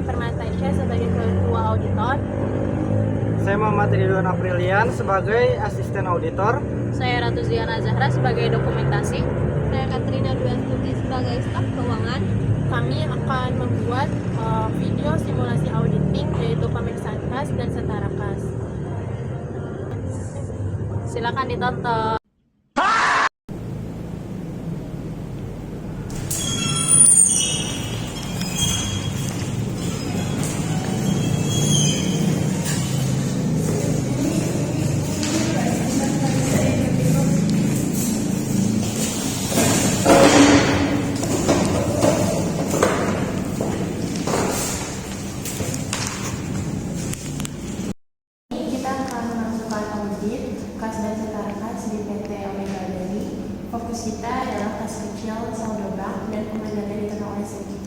Permatasya sebagai Ketua Auditor. Saya Muhammad Ridwan Aprilian sebagai Asisten Auditor. Saya Ratu Ziana Zahra sebagai Dokumentasi. Saya Katrina Dwi Astuti sebagai Staf Keuangan. Kami akan membuat video simulasi auditing, yaitu pemeriksaan kas dan setara kas. Silakan ditonton. Kita akan melakukan audit kas dan setara kas di PT Omega Dairy. Fokus kita adalah kas kecil, saldo bank, dan kembalian yang diterima oleh Segi.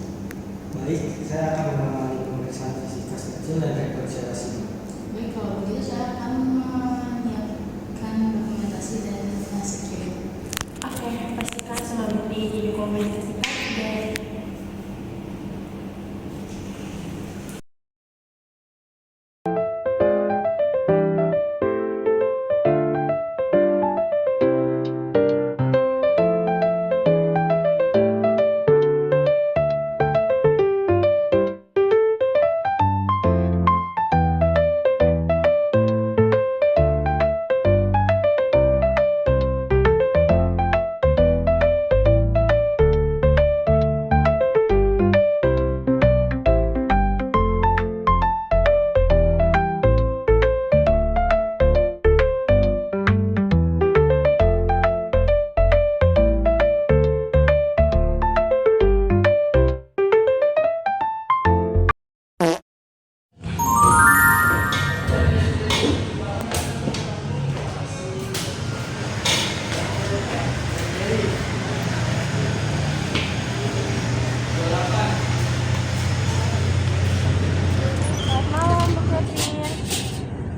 Baik, saya akan mengalami pemeriksaan fisik kas kecil dan rekonsiliasi. Baik, kalau begitu saya akan menyiapkan dokumentasi dan security. Oke, pastikan semua bukti didokumentasikan dan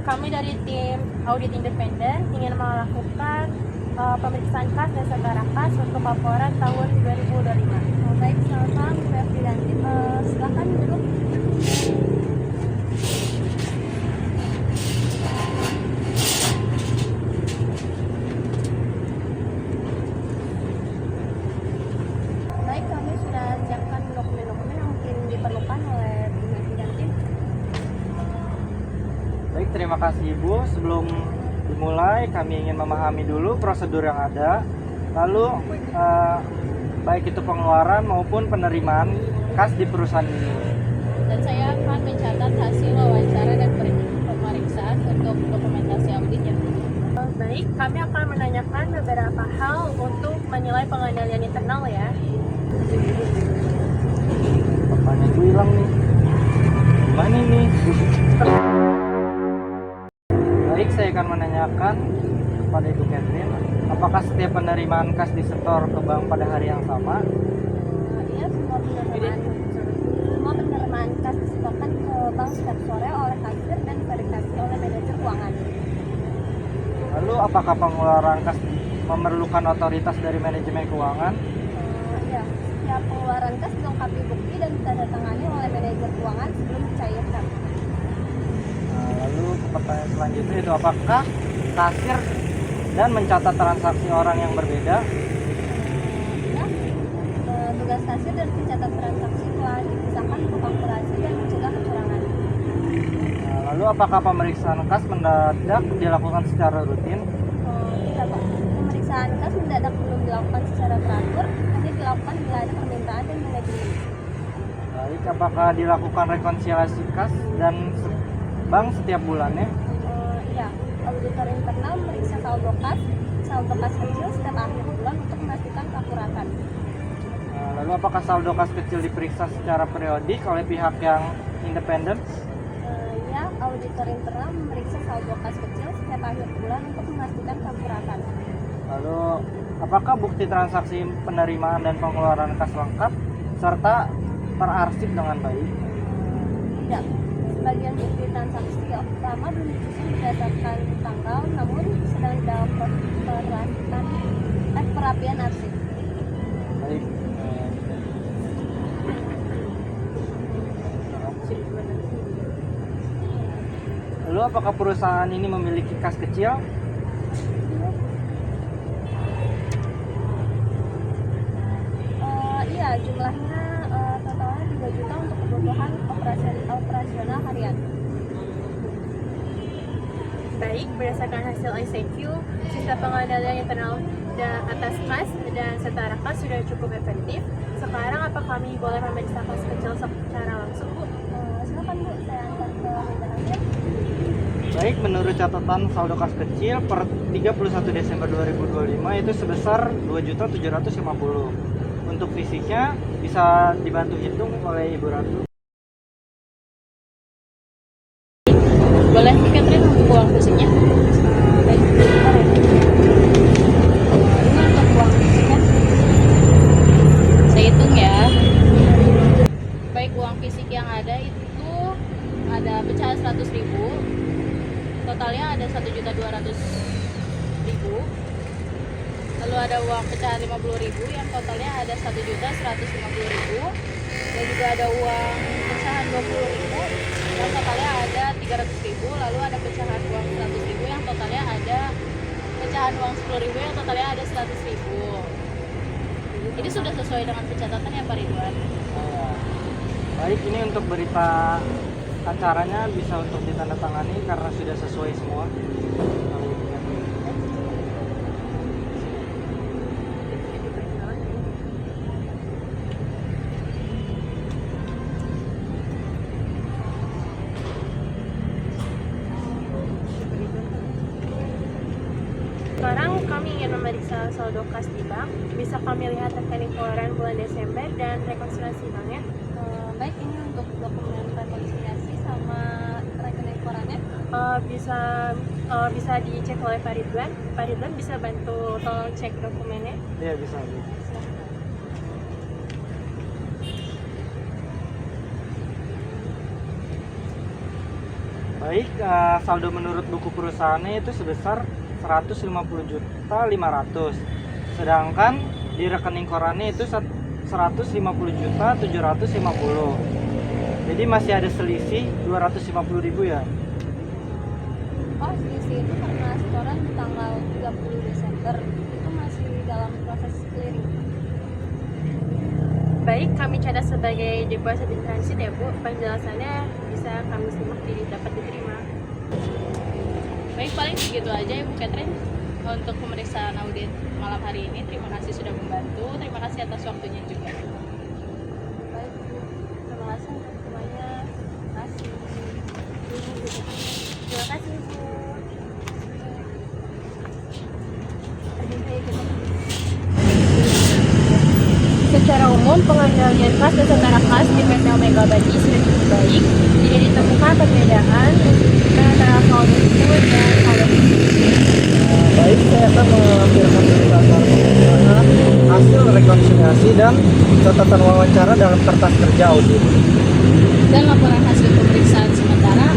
Kami dari tim audit independen ingin melakukan pemeriksaan kas dan setara kas untuk laporan tahun 2025. baik, selamat malam Bu Afrilanti. Silakan duduk. Baik, kami sudah siapkan dokumen-dokumen yang mungkin diperlukan oleh Bu Afrilanti. Baik, terima kasih Ibu. Sebelum dimulai, kami ingin memahami dulu prosedur yang ada. Lalu, baik itu pengeluaran maupun penerimaan kas di perusahaan ini. Dan saya akan mencatat hasil wawancara dan pemeriksaan untuk dokumentasi auditnya. Baik, kami akan menanyakan beberapa hal untuk menilai pengendalian internal ya. Papanya gue hilang nih. Gimana nih? Baik, saya akan menanyakan kepada Ibu Catherine, apakah setiap penerimaan kas disetor ke bank pada hari yang sama? Iya, semua penerimaan kas disetorkan ke bank setiap sore oleh kasir dan verifikasi oleh manajer keuangan. Lalu, apakah pengeluaran kas memerlukan otoritas dari manajemen keuangan? Iya, setiap pengeluaran kas dilengkapi bukti dan ditandatangani oleh manajer keuangan sebelum dicairkan. Lalu pertanyaan selanjutnya itu, apakah kasir dan mencatat transaksi orang yang berbeda? Ya, tugas kasir dan pencatat transaksi telah dipisahkan untuk kalkulasi dan mencegah kecurangan. Lalu apakah pemeriksaan kas mendadak dilakukan secara rutin? Tidak, Pak. Pemeriksaan kas mendadak belum dilakukan secara teratur, hanya dilakukan bila ada permintaan dan manajemen. Baik, apakah dilakukan rekonsiliasi kas dan bank setiap bulannya? Ya, auditor internal memeriksa saldo kas kecil setiap akhir bulan untuk memastikan keakuratan. Lalu apakah saldo kas kecil diperiksa secara periodik oleh pihak yang independen? Ya, auditor internal memeriksa saldo kas kecil setiap akhir bulan untuk memastikan keakuratan. Lalu apakah bukti transaksi penerimaan dan pengeluaran kas lengkap serta terarsip dengan baik? Tidak. Sebagian bukti transaksi lama belum disusun berdasarkan tanggal, namun sedang dalam proses perapian arsip. Baik. Lalu apakah perusahaan ini memiliki kas kecil? Iya, jumlahnya totalnya 3 juta untuk kebutuhan operasional harian. Baik, berdasarkan hasil ICQ, sistem pengendalian internal atas kas dan setara kas sudah cukup efektif. Sekarang apa kami boleh memeriksa kas kecil secara langsung, Bu? Silakan Bu, saya antar ke meja. Baik, menurut catatan saldo kas kecil per 31 Desember 2025 itu sebesar 2.750.000. Untuk fisiknya bisa dibantu hitung oleh Ibu Ratu. Boleh Catherine untuk uang fisiknya? Baik, bentar ya. Ini untuk uang fisiknya. Saya hitung ya. Baik, uang fisik yang ada itu ada pecahan 100.000. Totalnya ada 1.200.000. Lalu ada uang pecahan 50.000 yang totalnya ada 1.150.000. Dan juga ada uang pecahan 20.000 yang totalnya ada 300.000. Lalu ada pecahan uang 100.000 yang totalnya ada pecahan uang 10.000 yang totalnya ada 100.000. Ini sudah sesuai dengan pencatatan ya Pak Ridwan? Baik, ini untuk berita acaranya bisa untuk ditandatangani karena sudah sesuai semua. Sekarang kami ingin memeriksa saldo kas di bank. Bisa kami lihat rekening pengeluaran bulan Desember dan rekonsiliasi banknya? Baik, ini untuk dokumen rekonsiliasi sama rekening korannya. Bisa dicek oleh Pak Ridwan. Pak Ridwan bisa bantu tolong cek dokumennya? Iya, bisa. Baik, saldo menurut buku perusahaannya itu sebesar 150.500.000. Sedangkan di rekening korannya itu 150.750.000. Jadi masih ada selisih 250.000 ya. Oh, selisih itu karena setoran tanggal 30 Desember. Itu masih dalam proses clearing. Baik, kami catat sebagai deposit in transit ya Bu. Penjelasannya bisa kami simak dapat diterima. Baik, paling segitu aja ya Bu Catherine untuk pemeriksaan audit malam hari ini. Terima kasih sudah membantu. Terima kasih atas waktunya juga. Baik Bu, terima kasih untuk semuanya. Terima kasih. Terima kasih Bu. Secara umum, pengendalian kas dan setara kas di PT Omega Badi sudah cukup baik. Tidak ditemukan perbedaan antara saldo itu dan saldo Baik, saya akan melampirkan hasil rekonsiliasi dan catatan wawancara dalam kertas kerja audit. Dan laporan hasil pemeriksaan sementara